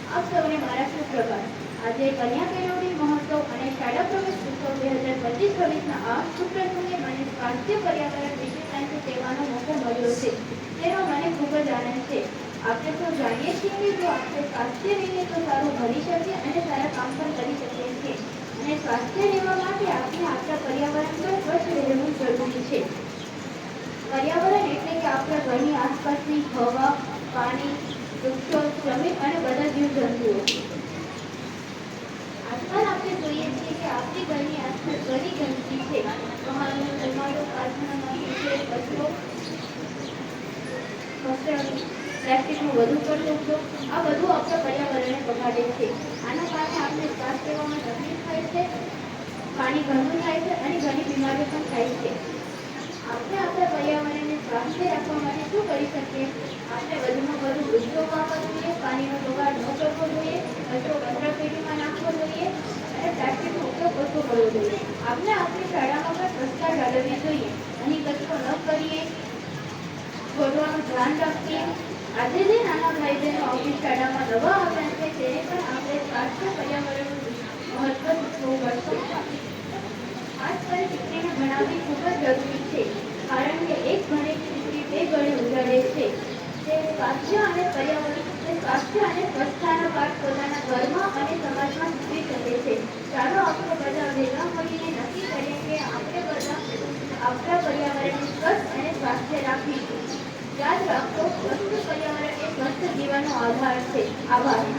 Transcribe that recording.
આપ સૌને મારા સુપ્રભાત. આજે કન્યા કેળવણી મહોત્સવ અને શાળા પ્રવેશ ઉત્સવ 2025-26ના આ શુભ પ્રસંગે મને સ્વાસ્થ્ય પર્યાવરણ વિશેષાંતિ કહેવાનો મોકો મળ્યો છે, તેનો મને ખૂબ જ આનંદ છે. આપણે તો જાણીએ છીએ કે જો આપણે સ્વાસ્થ્ય રહીએ તો સારું ભણી શકીએ અને સારા કામ પણ કરી શકીએ છીએ. અને સ્વાસ્થ્ય રહેવા માટે આપણે આપણા પર્યાવરણ પર સ્વચ્છ રહેવું જરૂરી છે. પર્યાવરણ એટલે કે આપણા ઘરની આસપાસની હવા, પાણી, વૃક્ષો, જમીન અને બધા જીવજંતુઓ. આજકાલ આપણે જોઈએ છીએ કે આપણી ઘરની આસપાસ ઘણી ગંદકી છે. વાહનનો ધુમાડો, કારખાનામાંથી નીકળેલ કચરો, પ્લાસ્ટિકનો વધુ પડતો ઉપયોગ, આ બધું આપણા પર્યાવરણને બગાડે છે. આના કારણે આપણે શ્વાસ લેવામાં તકલીફ થાય છે, પાણી ગંદુ થાય છે અને ઘણી બીમારીઓ પણ થાય છે. આપણે આપણા પર્યાવરણને સ્વાસ્થ્ય રાખવા માટે શું કરી શકીએ? આપણે વધુમાં વધુ વૃક્ષો વાવવા જોઈએ, પાણીનો બગાડ ન કરવો જોઈએ, કચરો કચરાપેટીમાં નાખવો જોઈએ અને પ્લાસ્ટિકનો ઉપયોગ ઓછો કરવો જોઈએ. આપણે આપણી શાળામાં પણ સ્વચ્છતા જાળવવી જોઈએ. અહીં કચરો ન કરીએ, છોડવાનું ધ્યાન રાખીએ. આજે જે નાના ભાઈ બહેનો આપણી શાળામાં નવા આવ્યા છે તેને પણ આપણે સ્વાસ્થ્ય પર્યાવરણનું મહત્વ શીખવવું પડશે. ખાસ કરી દીકરીને ભણાવવી ખૂબ જ જરૂરી છે, કારણ કે એક ભણેલી દીકરી બે ગણે ઉજાડે છે. તે સ્વાસ્થ્ય અને સ્વચ્છતાના પાઠ પોતાના ઘરમાં અને સમાજમાં શીખવી શકે છે. ચાલો આપણે બધા ભેગા મળીને નક્કી કરીએ કે આપણે બધા આપણા પર્યાવરણને સ્વચ્છ અને સ્વાસ્થ્ય રાખીશું. યાદ રાખો, સ્વસ્થ પર્યાવરણ એ સ્વસ્થ જીવનનો આધાર છે. આભાર.